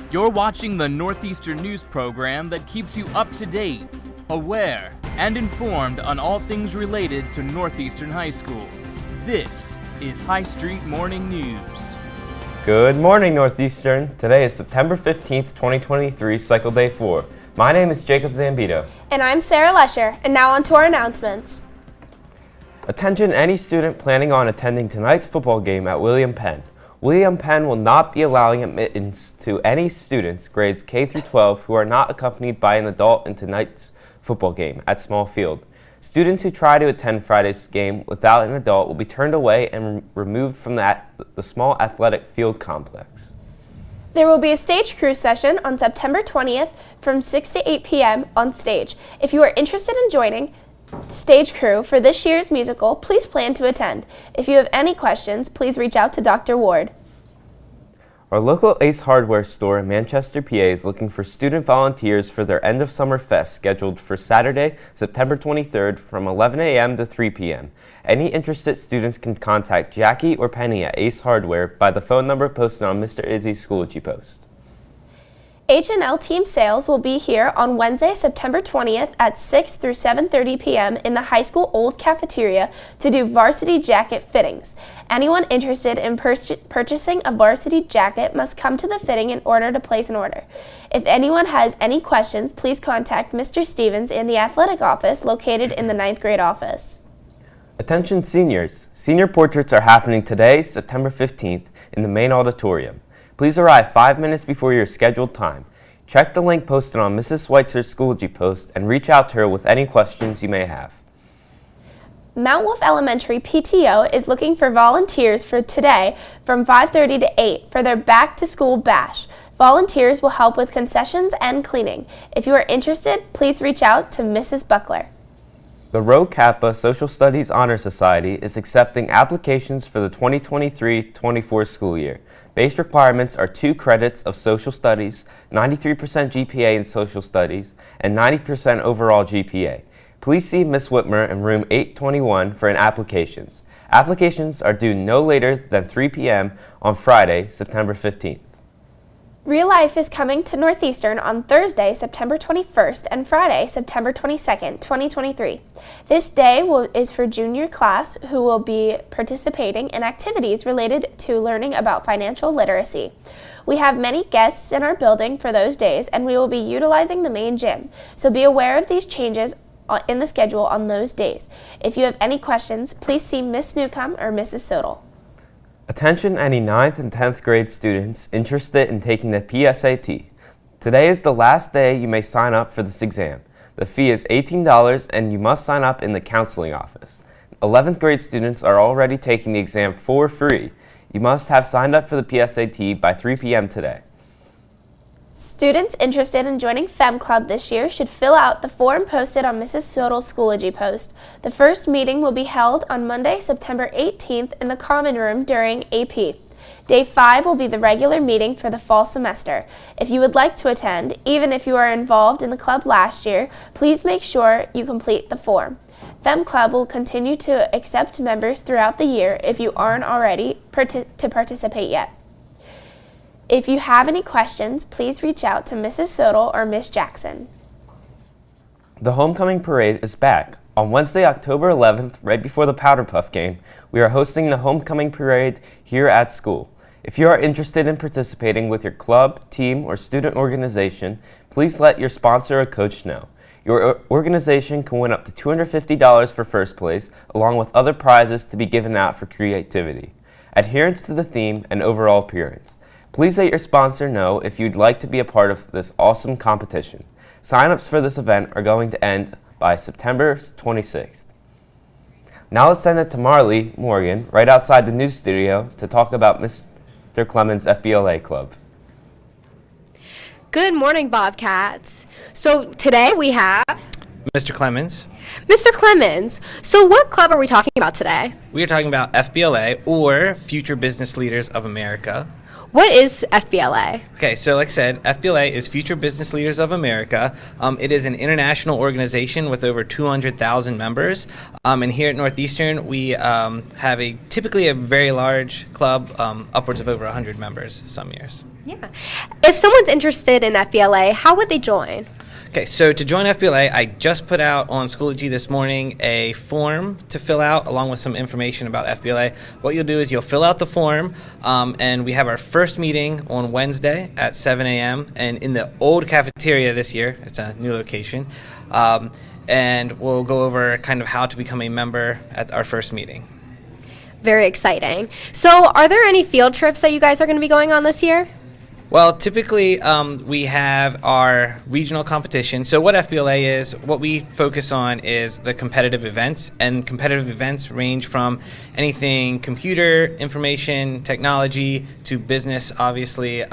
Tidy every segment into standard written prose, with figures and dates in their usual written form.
You're watching the Northeastern News program that keeps you up to date, aware, and informed on all things related to Northeastern High School. This is High Street Morning News. Good morning, Northeastern. Today is September 15th, 2023, Cycle Day 4. My name is Jacob Zambito. And I'm Sarah Lesher, and now on to our announcements. Attention any student planning on attending tonight's football game at William Penn. William Penn will not be allowing admittance to any students grades K through 12 who are not accompanied by an adult in tonight's football game at Small Field. Students who try to attend Friday's game without an adult will be turned away and removed from the small athletic field complex. There will be a stage crew session on September 20th from 6 to 8 p.m. on stage. If you are interested in joining stage crew for this year's musical, please plan to attend. If you have any questions, please reach out to Dr. Ward. Our local Ace Hardware store in Manchester, PA is looking for student volunteers for their end of summer fest scheduled for Saturday, September 23rd from 11 a.m. to 3 p.m. Any interested students can contact Jackie or Penny at Ace Hardware by the phone number posted on Mr. Izzy's Schoology post. H&L Team Sales will be here on Wednesday, September 20th at 6 through 7:30 p.m. in the high school old cafeteria to do varsity jacket fittings. Anyone interested in purchasing a varsity jacket must come to the fitting in order to place an order. If anyone has any questions, please contact Mr. Stevens in the athletic office located in the 9th grade office. Attention seniors. Senior portraits are happening today, September 15th, in the main auditorium. Please arrive 5 minutes before your scheduled time. Check the link posted on Mrs. Schweitzer's Schoology post and reach out to her with any questions you may have. Mount Wolf Elementary PTO is looking for volunteers for today from 5:30 to 8 for their back-to-school bash. Volunteers will help with concessions and cleaning. If you are interested, please reach out to Mrs. Buckler. The Rho Kappa Social Studies Honor Society is accepting applications for the 2023-24 school year. Base requirements are 2 credits of social studies, 93% GPA in social studies, and 90% overall GPA. Please see Ms. Whitmer in room 821 for an applications. Applications are due no later than 3 p.m. on Friday, September 15th. Real Life is coming to Northeastern on Thursday, September 21st and Friday, September 22nd, 2023. This day is for junior class who will be participating in activities related to learning about financial literacy. We have many guests in our building for those days, and we will be utilizing the main gym, so be aware of these changes in the schedule on those days. If you have any questions, please see Miss Newcomb or Mrs. Sodal. Attention any 9th and 10th grade students interested in taking the PSAT. Today is the last day you may sign up for this exam. The fee is $18 and you must sign up in the counseling office. 11th grade students are already taking the exam for free. You must have signed up for the PSAT by 3 p.m. today. Students interested in joining Fem Club this year should fill out the form posted on Mrs. Sodal's Schoology post. The first meeting will be held on Monday, September 18th in the Common Room during AP. Day 5 will be the regular meeting for the fall semester. If you would like to attend, even if you are involved in the club last year, please make sure you complete the form. Fem Club will continue to accept members throughout the year if you aren't already to participate yet. If you have any questions, please reach out to Mrs. Sodal or Miss Jackson. The homecoming parade is back. On Wednesday, October 11th, right before the Powder Puff game, we are hosting the homecoming parade here at school. If you are interested in participating with your club, team, or student organization, please let your sponsor or coach know. Your organization can win up to $250 for first place, along with other prizes to be given out for creativity, adherence to the theme, and overall appearance. Please let your sponsor know if you'd like to be a part of this awesome competition. Sign-ups for this event are going to end by September 26th. Now let's send it to Marley Morgan, right outside the news studio, to talk about Mr. Clemens' FBLA Club. Good morning, Bobcats. So today we have Mr. Clemens. Mr. Clemens. So what club are we talking about today? We are talking about FBLA, or Future Business Leaders of America. What is FBLA? Okay, so like I said, FBLA is Future Business Leaders of America. It is an international organization with over 200,000 members. And here at Northeastern, we have typically a very large club, upwards of over 100 members some years. Yeah. If someone's interested in FBLA, how would they join? Okay, so to join FBLA, I just put out on Schoology this morning a form to fill out along with some information about FBLA. What you'll do is you'll fill out the form, and we have our first meeting on Wednesday at 7 a.m. and in the old cafeteria this year. It's a new location. And we'll go over kind of how to become a member at our first meeting. Very exciting. So are there any field trips that you guys are going to be going on this year? Well, typically we have our regional competition. So what FBLA is, what we focus on is the competitive events, and competitive events range from anything computer, information, technology, to business, obviously,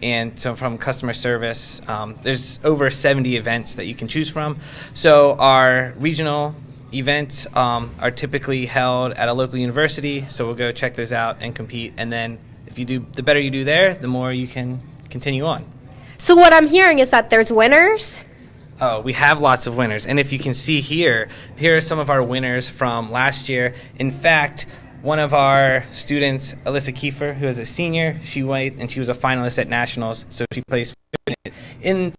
and so from customer service. There's over 70 events that you can choose from. So our regional events are typically held at a local university, so we'll go check those out and compete, and then if you do, the better you do there, the more you can continue on. So what I'm hearing is that there's winners? Oh, we have lots of winners. And if you can see here are some of our winners from last year. In fact, one of our students, Alyssa Kiefer, who is a senior, she went and she was a finalist at Nationals, so she placed in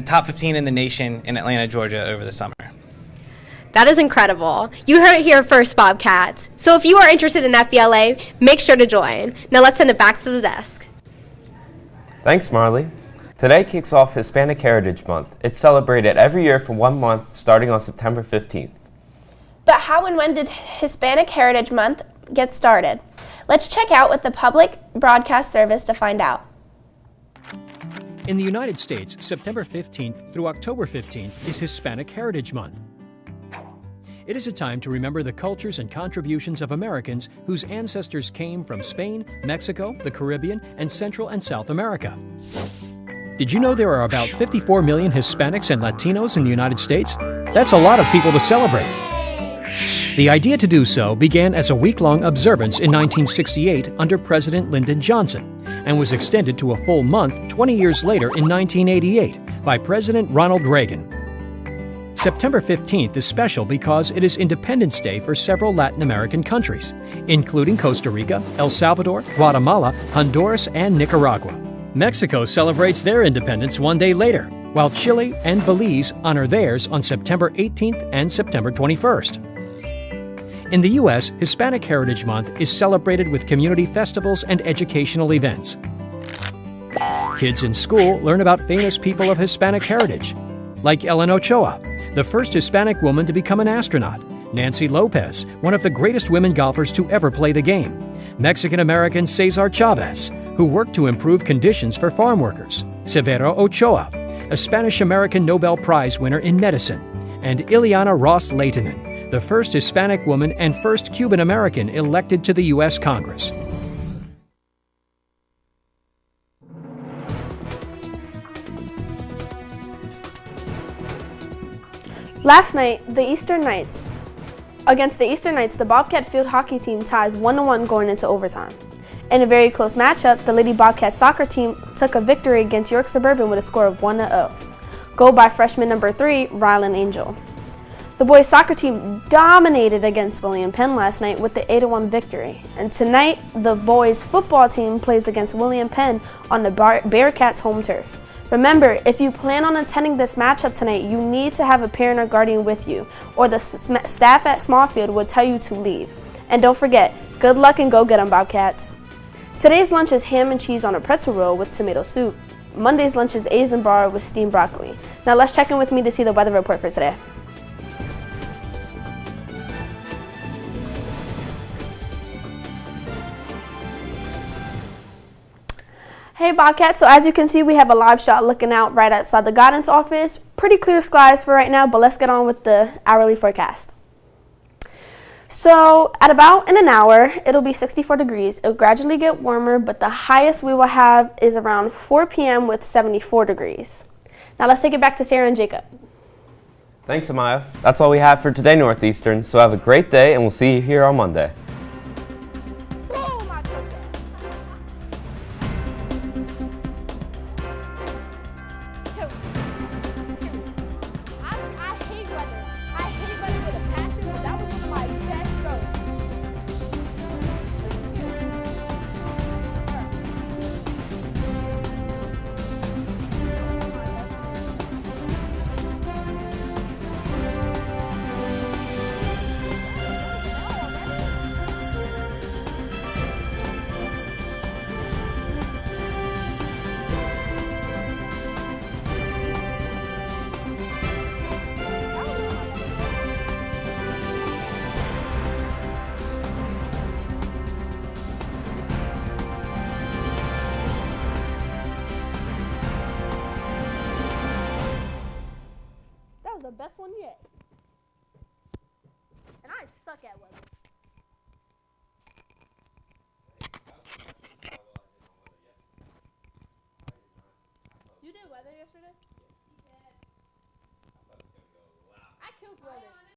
top 15 in the nation in Atlanta, Georgia over the summer. That is incredible. You heard it here first, Bobcats. So if you are interested in FBLA, make sure to join. Now let's send it back to the desk. Thanks, Marley. Today kicks off Hispanic Heritage Month. It's celebrated every year for 1 month, starting on September 15th. But how and when did Hispanic Heritage Month get started? Let's check out with the Public Broadcast Service to find out. In the United States, September 15th through October 15th is Hispanic Heritage Month. It is a time to remember the cultures and contributions of Americans whose ancestors came from Spain, Mexico, the Caribbean, and Central and South America. Did you know there are about 54 million Hispanics and Latinos in the United States? That's a lot of people to celebrate. The idea to do so began as a week-long observance in 1968 under President Lyndon Johnson and was extended to a full month 20 years later in 1988 by President Ronald Reagan. September 15th is special because it is Independence Day for several Latin American countries, including Costa Rica, El Salvador, Guatemala, Honduras, and Nicaragua. Mexico celebrates their independence 1 day later, while Chile and Belize honor theirs on September 18th and September 21st. In the U.S., Hispanic Heritage Month is celebrated with community festivals and educational events. Kids in school learn about famous people of Hispanic heritage, like Ellen Ochoa, the first Hispanic woman to become an astronaut, Nancy Lopez, one of the greatest women golfers to ever play the game, Mexican-American Cesar Chavez, who worked to improve conditions for farm workers, Severo Ochoa, a Spanish-American Nobel Prize winner in medicine, and Ileana Ros-Lehtinen, the first Hispanic woman and first Cuban-American elected to the U.S. Congress. Last night, against the Eastern Knights, the Bobcat field hockey team ties 1-1 going into overtime. In a very close matchup, the Lady Bobcat soccer team took a victory against York Suburban with a score of 1-0. Goal by freshman number 3, Rylan Angel. The boys soccer team dominated against William Penn last night with the 8-1 victory. And tonight, the boys football team plays against William Penn on the Bearcats home turf. Remember, if you plan on attending this matchup tonight, you need to have a parent or guardian with you, or the staff at Smallfield will tell you to leave. And don't forget, good luck and go get 'em, Bobcats. Today's lunch is ham and cheese on a pretzel roll with tomato soup. Monday's lunch is A's and bar with steamed broccoli. Now let's check in with me to see the weather report for today. Hey Bobcats, so as you can see, we have a live shot looking out right outside the guidance office. Pretty clear skies for right now, but let's get on with the hourly forecast. So at about in an hour, it'll be 64 degrees. It'll gradually get warmer, but the highest we will have is around 4 p.m. with 74 degrees. Now let's take it back to Sarah and Jacob. Thanks, Amaya. That's all we have for today, Northeastern, so have a great day and we'll see you here on Monday. best one yet. And I suck at weather. You did weather yesterday? I killed weather.